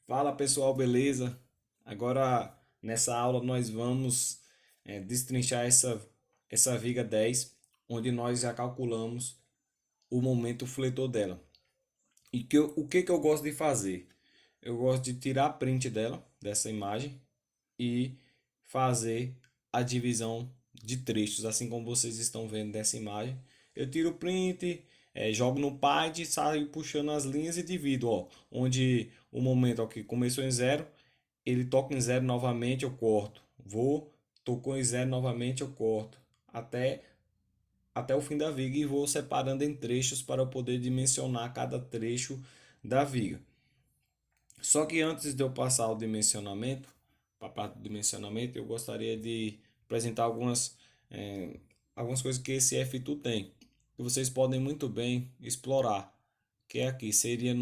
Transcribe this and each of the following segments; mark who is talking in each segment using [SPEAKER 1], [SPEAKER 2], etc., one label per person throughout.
[SPEAKER 1] Fala pessoal, beleza? Agora nessa aula nós vamos destrinchar essa viga 10, onde nós já calculamos o momento fletor dela. O que que eu gosto de fazer? Eu gosto de tirar print dela, dessa imagem, e fazer a divisão de trechos, assim como vocês estão vendo dessa imagem. Eu tiro o print, jogo no Pad, saio puxando as linhas e divido, ó, onde o momento aqui começou em zero, ele toca em zero novamente, eu corto. Tocou em zero novamente, eu corto. Até o fim da viga e vou separando em trechos para eu poder dimensionar cada trecho da viga. Só que antes de eu passar ao dimensionamento, para a parte do dimensionamento, eu gostaria de apresentar algumas coisas que esse F2 tem, que vocês podem muito bem explorar, que é aqui, seria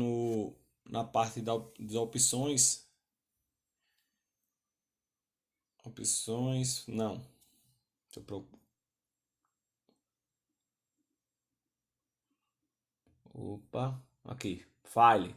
[SPEAKER 1] na parte das opções, não, deixa eu opa, aqui, File,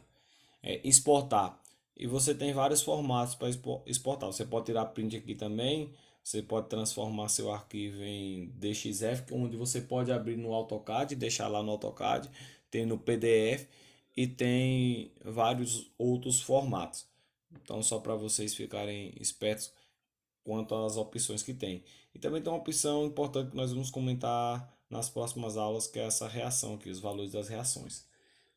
[SPEAKER 1] exportar. E você tem vários formatos para exportar. Você pode tirar print aqui também. Você pode transformar seu arquivo em DXF, onde você pode abrir no AutoCAD, deixar lá no AutoCAD, tem no PDF e tem vários outros formatos. Então, só para vocês ficarem espertos quanto às opções que tem. E também tem uma opção importante que nós vamos comentar nas próximas aulas, que é essa reação aqui, os valores das reações.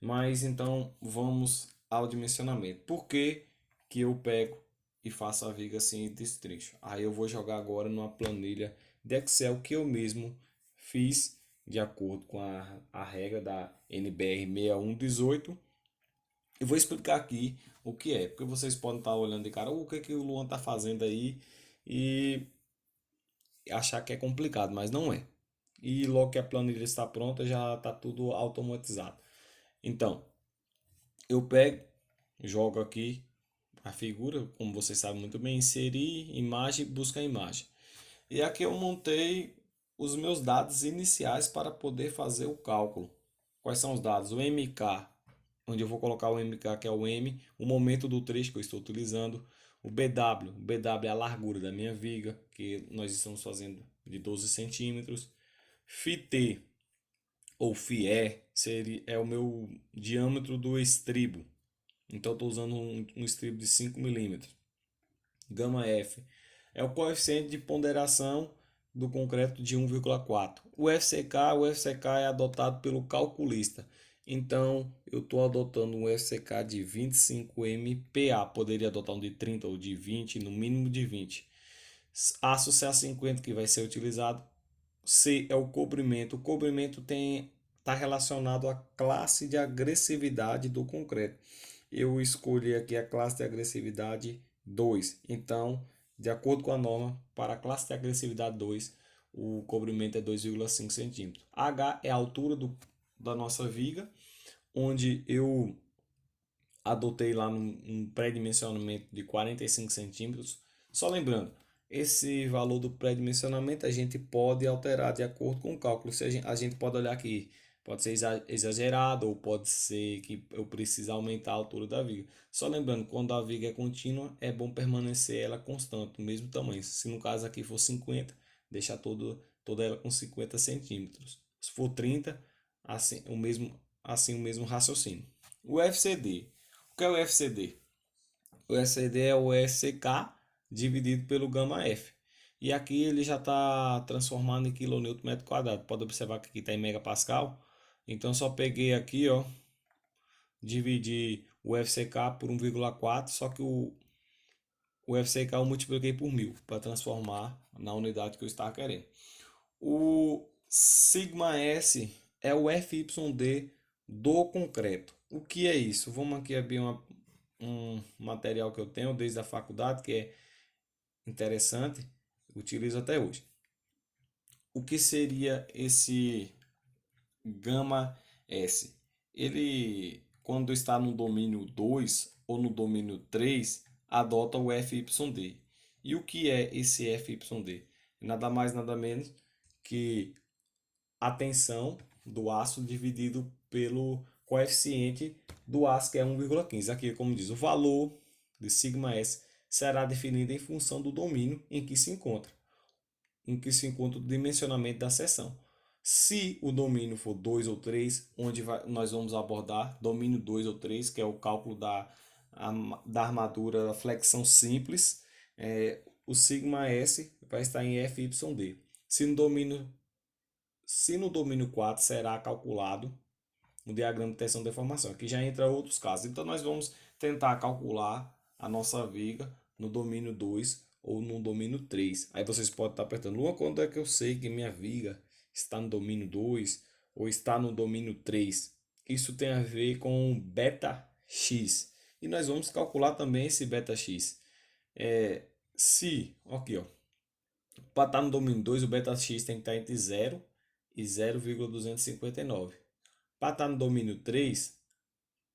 [SPEAKER 1] Mas então vamos ao dimensionamento. Por que que eu pego e faço a viga assim e destrincho? Aí eu vou jogar agora numa planilha de Excel que eu mesmo fiz de acordo com a regra da NBR 6118. Eu vou explicar aqui o que é, porque vocês podem estar olhando de cara, o que que o Luan está fazendo aí e achar que é complicado, mas não é. E logo que a planilha está pronta, já está tudo automatizado. Então, eu pego, jogo aqui a figura, como vocês sabem muito bem, inserir imagem, buscar imagem. E aqui eu montei os meus dados iniciais para poder fazer o cálculo. Quais são os dados? O MK, onde eu vou colocar o MK, que é o M, o momento do trecho que eu estou utilizando. O BW é a largura da minha viga, que nós estamos fazendo de 12 centímetros. Φt, ou Φe, é o meu diâmetro do estribo. Então eu estou usando um estribo de 5 milímetros. Gama F é o coeficiente de ponderação do concreto de 1,4. O FCK é adotado pelo calculista. Então eu estou adotando um FCK de 25 MPa. Poderia adotar um de 30 ou de 20, no mínimo de 20. Aço CA50 que vai ser utilizado. C é o cobrimento. O cobrimento está relacionado à classe de agressividade do concreto. Eu escolhi aqui a classe de agressividade 2. Então, de acordo com a norma, para a classe de agressividade 2, o cobrimento é 2,5 centímetros. H é a altura da nossa viga, onde eu adotei lá um pré-dimensionamento de 45 centímetros. Só lembrando, esse valor do pré-dimensionamento a gente pode alterar de acordo com o cálculo. Se a gente pode olhar aqui, pode ser exagerado ou pode ser que eu precise aumentar a altura da viga. Só lembrando, quando a viga é contínua, é bom permanecer ela constante, do mesmo tamanho. Se no caso aqui for 50, deixar toda ela com 50 centímetros. Se for 30, assim o mesmo raciocínio. O FCD. O que é o FCD? O FCD é o FCK dividido pelo gama F. E aqui ele já está transformado em quilonewton metro quadrado. Pode observar que aqui está em megapascal. Então só peguei aqui, ó, dividi o FCK por 1,4, só que o FCK eu multipliquei por 1000 para transformar na unidade que eu estava querendo. O sigma S é o FYD do concreto. O que é isso? Vamos aqui abrir um material que eu tenho desde a faculdade, que é interessante, utilizo até hoje. O que seria esse gama S? Ele, quando está no domínio 2 ou no domínio 3, adota o FYD. E o que é esse FYD? Nada mais, nada menos que a tensão do aço dividido pelo coeficiente do aço, que é 1,15. Aqui, como diz, o valor de σS será definida em função do domínio em que se encontra o dimensionamento da seção. Se o domínio for 2 ou 3, nós vamos abordar domínio 2 ou 3, que é o cálculo da armadura da flexão simples, o σS vai estar em FYD. Se no domínio 4 será calculado o diagrama de tensão e deformação. Aqui já entra outros casos. Então nós vamos tentar calcular a nossa viga no domínio 2 ou no domínio 3. Aí vocês podem estar apertando, Luan, quando é que eu sei que minha viga está no domínio 2 ou está no domínio 3? Isso tem a ver com beta x. E nós vamos calcular também esse beta x. Aqui, ó, para estar no domínio 2, o beta x tem que estar entre 0 e 0,259. Para estar no domínio 3,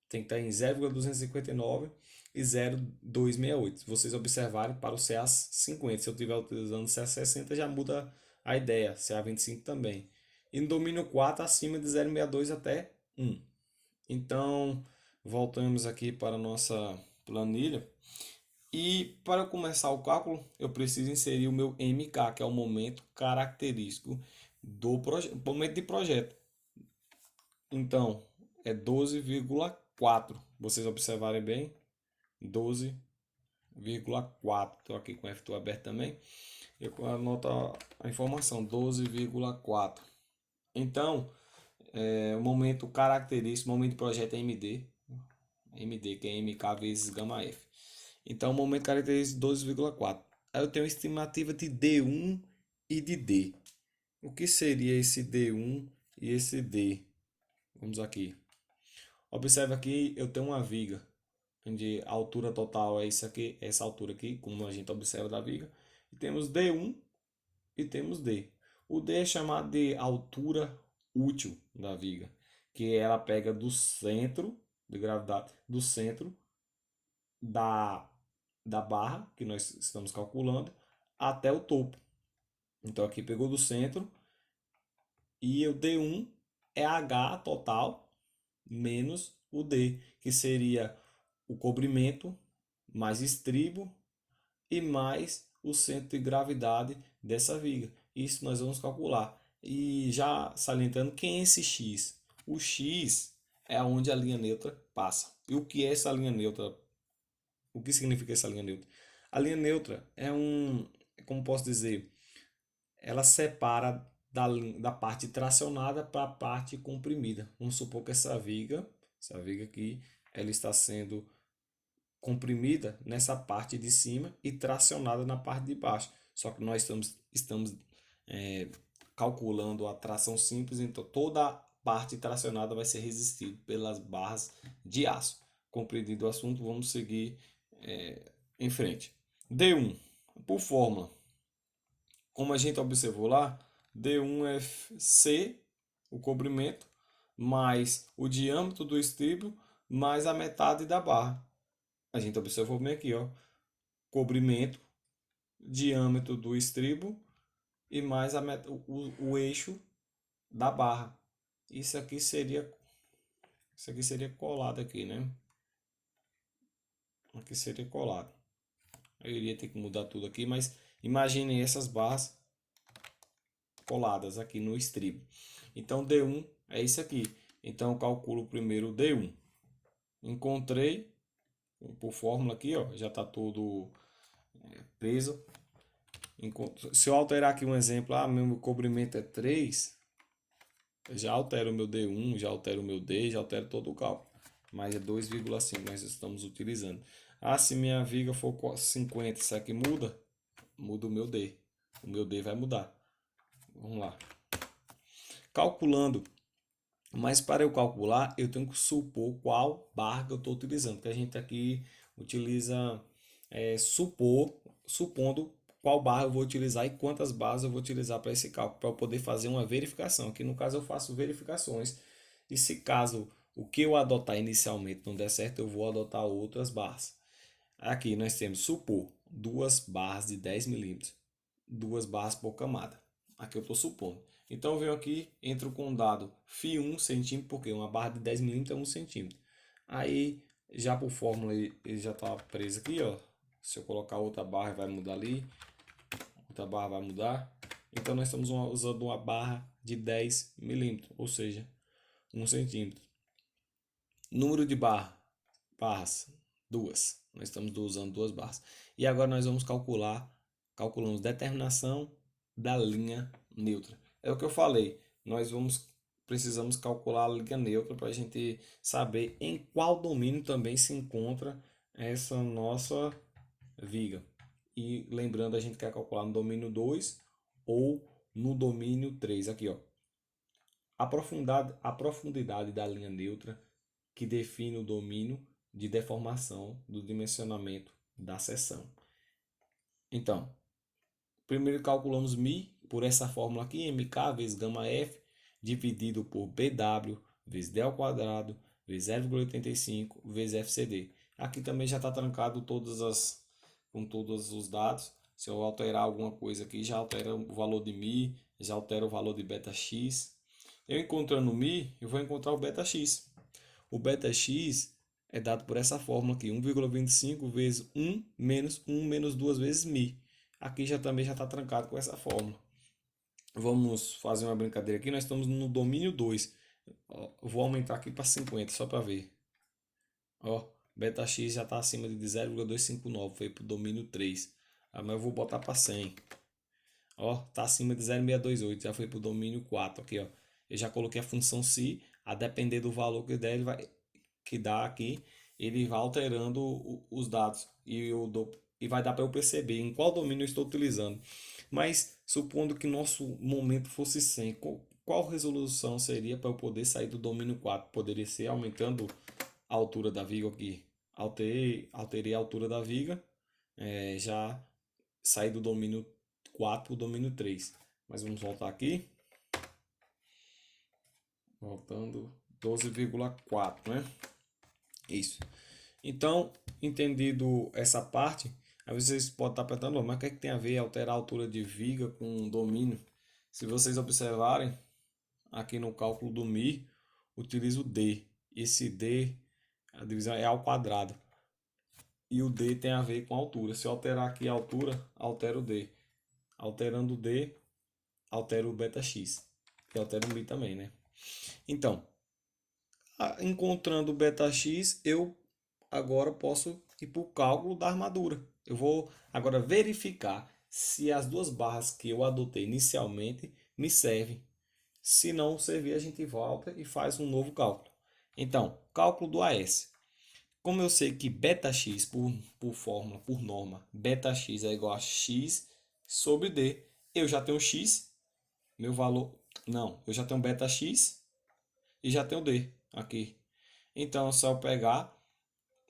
[SPEAKER 1] tem que estar em 0,259 e 0,268. Se vocês observarem para o CA50, se eu estiver utilizando o CA60, já muda a ideia, CA25 também. E no domínio 4, acima de 0,62 até 1. Então, voltamos aqui para a nossa planilha. E para começar o cálculo, eu preciso inserir o meu MK, que é o momento característico do momento de projeto. Então, é 12,4. Vocês observarem bem, 12,4. Estou aqui com o F2 aberto também. Eu anoto a informação, 12,4. Então, o momento característico, o momento de projeto é MD, que é MK vezes gama F. Então, o momento característico 12,4. Aí eu tenho uma estimativa de D1 e de D. O que seria esse D1 e esse D? Vamos aqui. Observe aqui, eu tenho uma viga, onde a altura total é isso aqui, essa altura aqui, como a gente observa da viga. E temos D1 e temos D. O D é chamado de altura útil da viga, que ela pega do centro de gravidade, do centro da barra, que nós estamos calculando, até o topo. Então aqui pegou do centro e o D1 é H total menos o D, que seria o cobrimento mais estribo e mais o centro de gravidade dessa viga. Isso nós vamos calcular. E já salientando, quem é esse X? O X é onde a linha neutra passa. E o que é essa linha neutra? O que significa essa linha neutra? A linha neutra como posso dizer, ela separa da parte tracionada para a parte comprimida. Vamos supor que essa viga aqui, ela está sendo comprimida nessa parte de cima e tracionada na parte de baixo. Só que nós estamos calculando a tração simples, então toda a parte tracionada vai ser resistida pelas barras de aço. Compreendido o assunto, vamos seguir em frente. D1, por fórmula, como a gente observou lá, D1 é C, o comprimento, mais o diâmetro do estribo, mais a metade da barra. A gente observou bem aqui, ó, comprimento, diâmetro do estribo e mais o eixo da barra. Isso aqui seria colado aqui, né? Aqui seria colado. Eu iria ter que mudar tudo aqui, mas imaginem essas barras coladas aqui no estribo. Então D1 é isso aqui. Então eu calculo primeiro o D1. Encontrei por fórmula aqui, ó, já está tudo preso. Se eu alterar aqui um exemplo, meu cobrimento é 3, já altero o meu D1, já altero o meu D, já altero todo o cálculo. Mas é 2,5 nós estamos utilizando. Se minha viga for 50, isso aqui muda? Muda o meu D. O meu D vai mudar. Vamos lá. Calculando. Mas para eu calcular, eu tenho que supor qual barra que eu estou utilizando. Porque a gente aqui utiliza supondo qual barra eu vou utilizar e quantas barras eu vou utilizar para esse cálculo, para eu poder fazer uma verificação. Aqui no caso eu faço verificações. E se caso o que eu adotar inicialmente não der certo, eu vou adotar outras barras. Aqui nós temos supor 2 barras de 10 milímetros, 2 barras por camada. Aqui eu estou supondo. Então eu venho aqui, entro com o dado φ1 centímetro, porque uma barra de 10 milímetros é 1 centímetro. Aí Já por fórmula ele já está preso aqui, ó. Se eu colocar outra barra vai mudar ali, outra barra vai mudar. Então nós estamos usando uma barra de 10 milímetros, ou seja, 1 centímetro. Número de barras, duas. Nós estamos usando duas barras. E agora nós vamos calculamos determinação da linha neutra. É o que eu falei, precisamos calcular a linha neutra para a gente saber em qual domínio também se encontra essa nossa viga. E lembrando, a gente quer calcular no domínio 2 ou no domínio 3. Aqui, ó. A profundidade da linha neutra que define o domínio de deformação do dimensionamento da seção. Então, primeiro calculamos μ por essa fórmula aqui, mk vezes gama f, dividido por bw vezes d ao quadrado, vezes 0,85 vezes fcd. Aqui também já está trancado com todos os dados. Se eu alterar alguma coisa aqui, já altera o valor de μ, já altera o valor de beta-x. Eu encontrando μ, eu vou encontrar o beta-x. O beta-x é dado por essa fórmula aqui, 1,25 vezes 1 menos 2 vezes μ. Aqui também já está trancado com essa fórmula. Vamos fazer uma brincadeira aqui, nós estamos no domínio 2. Vou aumentar aqui para 50, só para ver. Ó, beta-x já está acima de 0,259, foi para o domínio 3. Mas eu vou botar para 100. Ó, está acima de 0,628, já foi para o domínio 4. Aqui, ó. Eu já coloquei a função si, a depender do valor que der, que dá aqui, ele vai alterando os dados e vai dar para eu perceber em qual domínio eu estou utilizando. Mas supondo que nosso momento fosse 100, qual resolução seria para eu poder sair do domínio 4? Poderia ser aumentando a altura da viga aqui. Alterei a altura da viga, já saí do domínio 4 para o domínio 3. Mas vamos voltar aqui. Voltando 12,4, né? Isso. Então, entendido essa parte, aí vocês podem estar perguntando, mas o que é que tem a ver alterar a altura de viga com domínio? Se vocês observarem, aqui no cálculo do μ, utilizo D. Esse D, a divisão é ao quadrado. E o D tem a ver com a altura. Se eu alterar aqui a altura, altero o D. Alterando o D, altero o beta-x. E altero o μ também, né? Então, encontrando o beta-x, eu agora posso ir para o cálculo da armadura. Eu vou agora verificar se as duas barras que eu adotei inicialmente me servem. Se não servir, a gente volta e faz um novo cálculo. Então, cálculo do AS. Como eu sei que beta-x, por fórmula, por norma, beta-x é igual a x sobre d. Eu já tenho x, meu valor... Não, eu já tenho beta-x e já tenho d aqui. Então, é só eu pegar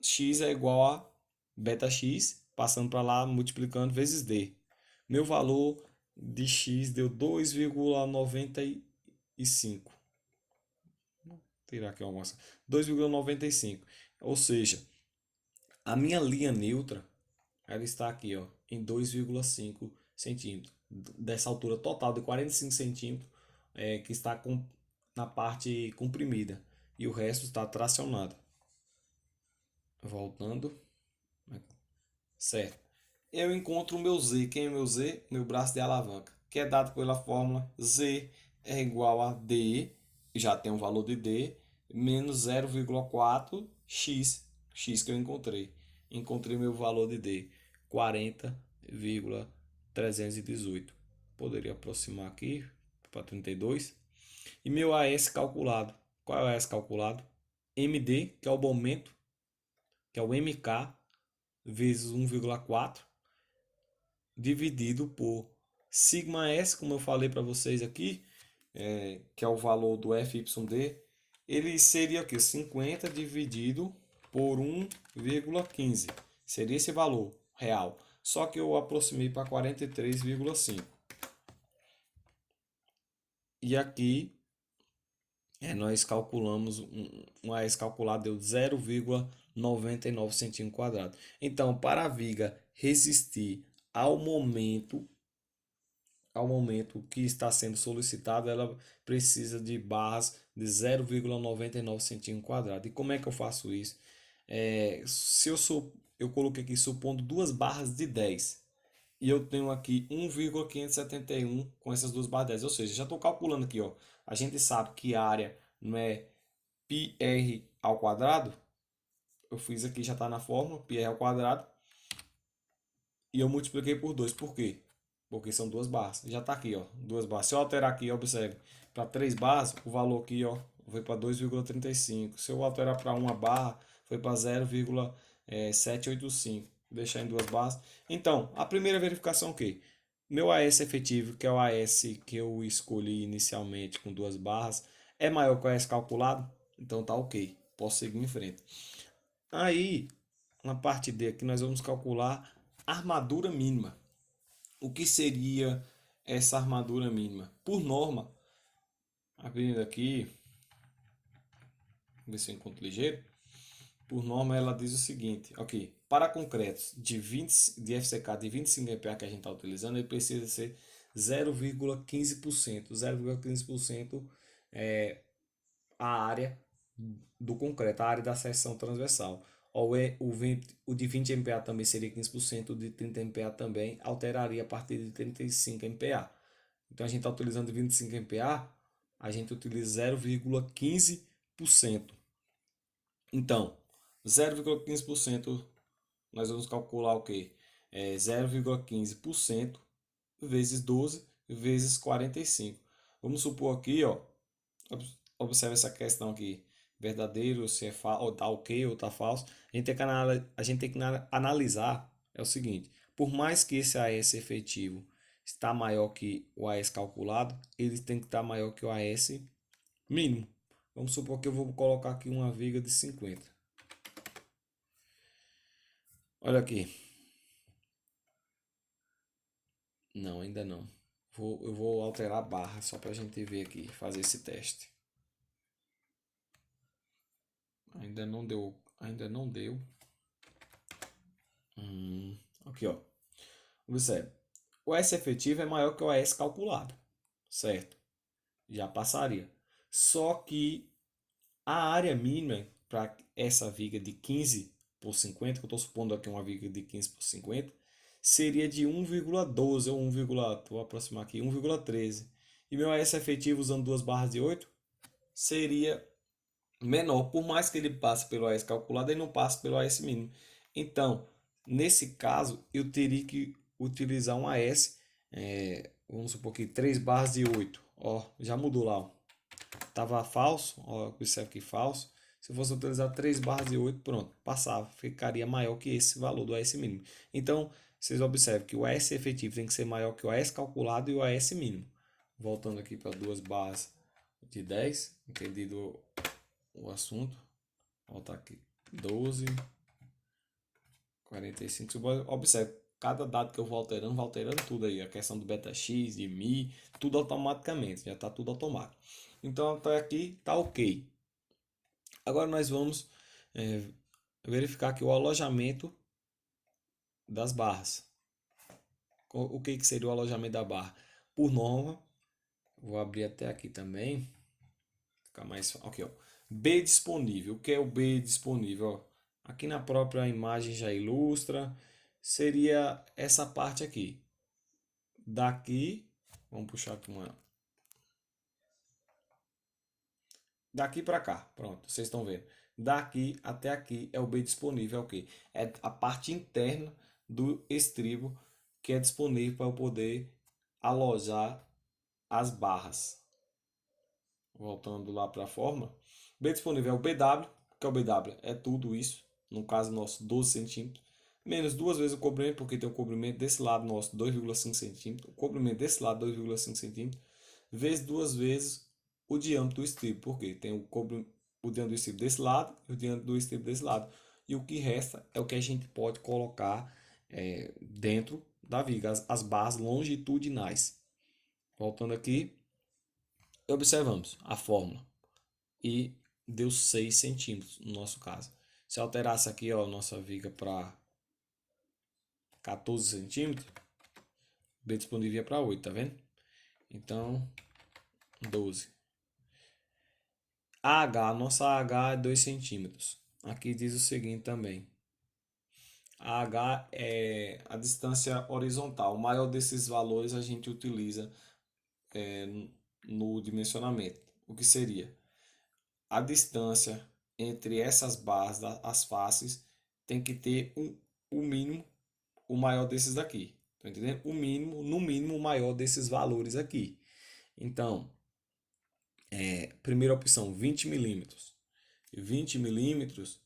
[SPEAKER 1] x é igual a beta-x, passando para lá, multiplicando vezes d. Meu valor de x deu 2,95. Tirar aqui alguma coisa. 2,95. Ou seja, a minha linha neutra ela está aqui, ó, em 2,5 centímetros. Dessa altura total de 45 centímetros, que está na parte comprimida. E o resto está tracionado. Voltando. Certo. Eu encontro o meu Z. Quem é o meu Z? Meu braço de alavanca. Que é dado pela fórmula Z é igual a D, já tem um valor de D, menos 0,4x. X que eu encontrei. Encontrei meu valor de D. 40,318. Poderia aproximar aqui para 32. E meu AS calculado. Qual é o AS calculado? MD, que é o momento, que é o MK, vezes 1,4, dividido por sigma S, como eu falei para vocês aqui, que é o valor do FYD, ele seria aqui 50 dividido por 1,15. Seria esse valor real. Só que eu aproximei para 43,5. E aqui nós calculamos, um AS calculado deu 0,99 centímetros quadrados. Então, para a viga resistir ao momento que está sendo solicitado, ela precisa de barras de 0,99 centímetros quadrados. E como é que eu faço isso? Se eu coloquei aqui supondo duas barras de 10 e eu tenho aqui 1,571 com essas duas barras de 10, ou seja, já estou calculando aqui, ó. A gente sabe que a área não é πr ao quadrado. Eu fiz aqui, já está na fórmula, πr ao quadrado. E eu multipliquei por 2. Por quê? Porque são duas barras. Já está aqui, ó, duas barras. Se eu alterar aqui, observe, para 3 barras, o valor aqui, ó, foi para 2,35. Se eu alterar para uma barra, foi para 0,785. Vou deixar em duas barras. Então, a primeira verificação é o quê? Meu AS efetivo, que é o AS que eu escolhi inicialmente com duas barras, é maior que o AS calculado? Então tá ok. Posso seguir em frente. Aí, na parte D aqui, nós vamos calcular a armadura mínima. O que seria essa armadura mínima? Por norma, abrindo aqui, ver se eu encontro ligeiro. Por norma, ela diz o seguinte, ok, para concretos de FCK de 25 MPa que a gente está utilizando, ele precisa ser 0,15%. 0,15% é a área do concreto, a área da seção transversal. O de 20 MPa também seria 15%, o de 30 MPa também alteraria a partir de 35 MPa. Então a gente está utilizando 25 MPa, a gente utiliza 0,15%. Então, 0,15% nós vamos calcular o que? 0,15% vezes 12 vezes 45. Vamos supor aqui, ó, observe essa questão aqui, verdadeiro, se é ou tá ok ou tá falso. A gente tem que analisar é o seguinte, por mais que esse AS efetivo está maior que o AS calculado, ele tem que estar maior que o AS mínimo. Vamos supor que eu vou colocar aqui uma viga de 50. Olha aqui. Não, ainda não. Eu vou alterar a barra só para a gente ver aqui, fazer esse teste. Ainda não deu. Ainda não deu. Aqui, ó. Observe. O S efetivo é maior que o AS calculado. Certo? Já passaria. Só que a área mínima para essa viga de 15 por 50, que eu estou supondo aqui uma viga de 15 por 50, seria de 1,12 ou 1, vou aproximar aqui, 1,13. E meu AS efetivo usando duas barras de 8 seria menor, por mais que ele passe pelo AS calculado, ele não passa pelo AS mínimo. Então, nesse caso, eu teria que utilizar um AS, vamos supor que 3 barras de 8. Ó, já mudou lá, ó. Tava falso, ó, observe que falso. Se eu fosse utilizar 3 barras de 8, pronto, passava, ficaria maior que esse valor do AS mínimo. Então, vocês observam que o AS efetivo tem que ser maior que o AS calculado e o AS mínimo. Voltando aqui para duas barras de 10, entendido o assunto. Voltar aqui, 12, 45. Observe, cada dado que eu vou alterando tudo aí. A questão do beta x, de mi, tudo automaticamente, já está tudo automático. Então até aqui está ok. Agora nós vamos verificar aqui o alojamento das barras. O que seria o alojamento da barra? Por norma, vou abrir até aqui também. Ficar mais aqui, ó. B disponível. O que é o B disponível? Ó, aqui na própria imagem já ilustra. Seria essa parte aqui. Daqui, vamos puxar aqui uma. Daqui para cá, pronto, vocês estão vendo. Daqui até aqui é o B disponível, é o que? É a parte interna do estribo que é disponível para eu poder alojar as barras. Voltando lá para a forma, B disponível é o BW, que é o BW, é tudo isso, no caso nosso 12 centímetros, menos duas vezes o comprimento, porque tem o comprimento desse lado nosso 2,5 centímetros, o comprimento desse lado 2,5 centímetros, vezes duas vezes o diâmetro do estribo, porque tem o diâmetro do estribo desse lado e o diâmetro do estribo desse lado, e o que resta é o que a gente pode colocar dentro da viga, as barras longitudinais. Voltando aqui, observamos a fórmula e deu 6 centímetros no nosso caso. Se alterasse aqui, ó, nossa viga para 14 centímetros, B disponível para 8, tá vendo? Então, 12. A nossa AH é 2 centímetros. aqui diz o seguinte também. A H é a distância horizontal. O maior desses valores a gente utiliza é, no dimensionamento. O que seria? A distância entre essas barras, as faces, tem que ter o mínimo, o maior desses daqui. Tá entendendo? O mínimo, no mínimo, o maior desses valores aqui. Então, primeira opção, 20 milímetros. 20 milímetros,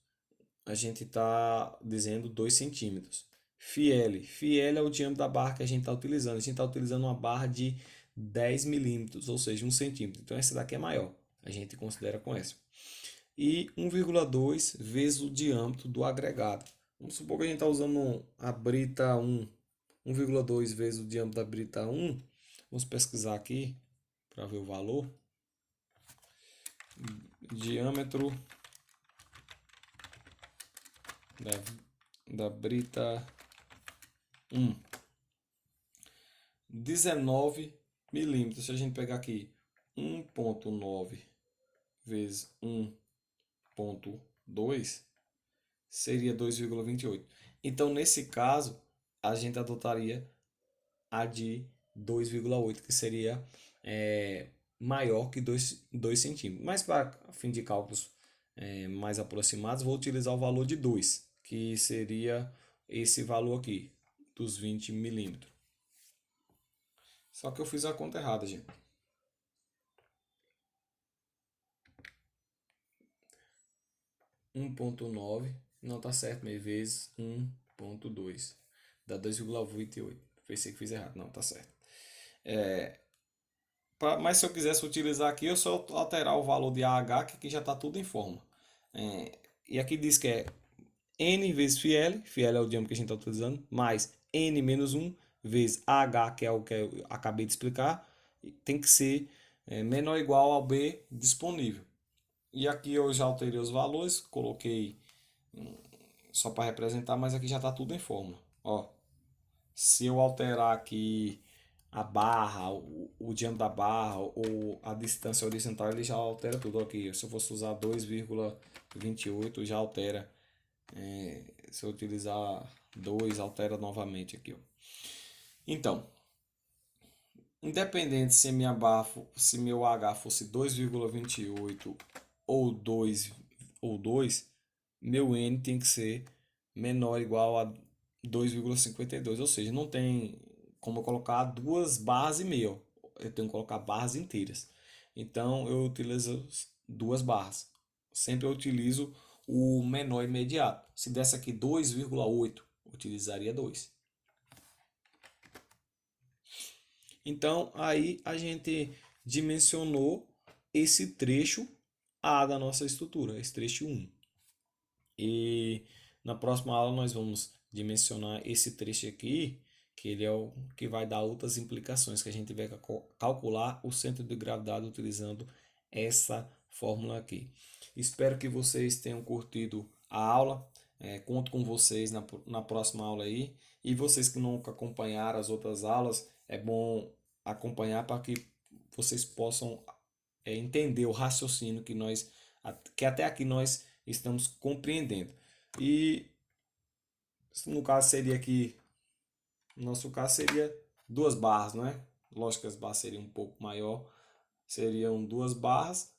[SPEAKER 1] a gente está dizendo 2 centímetros. Fiel é o diâmetro da barra que a gente está utilizando. A gente está utilizando uma barra de 10 milímetros, ou seja, 1 centímetro. Então, essa daqui é maior. A gente considera com essa. E 1,2 vezes o diâmetro do agregado. Vamos supor que a gente está usando a brita 1. 1,2 vezes o diâmetro da brita 1. Vamos pesquisar aqui para ver o valor. Diâmetro da brita 1. 19 milímetros. Se a gente pegar aqui 1,9 vezes 1,2, seria 2,28. Então, nesse caso, a gente adotaria a de 2,8, que seria maior que 2 centímetros. Mas para fim de cálculos mais aproximados, vou utilizar o valor de 2, que seria esse valor aqui, dos 20 milímetros. Só que eu fiz a conta errada, gente. 1,9 não está certo, meio vezes 1,2 dá 2,28. Pensei que fiz errado, não, tá certo. Mas se eu quisesse utilizar aqui, eu só alterar o valor de AH, que aqui já está tudo em forma. E aqui diz que é N vezes fiel é o diâmetro que a gente está utilizando, mais N menos 1 vezes AH, que é o que eu acabei de explicar, tem que ser menor ou igual ao B disponível. E aqui eu já alterei os valores, coloquei só para representar, mas aqui já está tudo em fórmula. Ó, se eu alterar aqui a barra, o diâmetro da barra ou a distância horizontal, ele já altera tudo aqui. Se eu fosse usar 2,28, já altera. Se eu utilizar 2, altera novamente aqui. Ó. Então, independente se minha barra, se meu H fosse 2,28 ou 2, meu N tem que ser menor ou igual a 2,52, ou seja, não tem como eu colocar duas barras e meia, eu tenho que colocar barras inteiras. Então eu utilizo duas barras. Sempre eu utilizo o menor imediato. Se desse aqui 2,8, utilizaria 2. Então aí a gente dimensionou esse trecho A da nossa estrutura, esse trecho 1. E na próxima aula nós vamos dimensionar esse trecho aqui, que ele é o que vai dar outras implicações, que a gente vai calcular o centro de gravidade utilizando essa fórmula aqui. Espero que vocês tenham curtido a aula. Conto com vocês na próxima aula aí. E vocês que nunca acompanharam as outras aulas, é bom acompanhar para que vocês possam entender o raciocínio que até aqui nós estamos compreendendo. E no caso seria aqui, no nosso caso seria duas barras, não é? Lógico que as barras seriam um pouco maior, seriam duas barras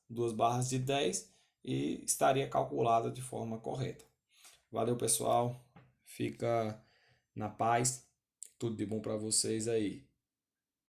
[SPEAKER 1] de 10 e estaria calculada de forma correta. Valeu, pessoal. Fica na paz. Tudo de bom para vocês aí.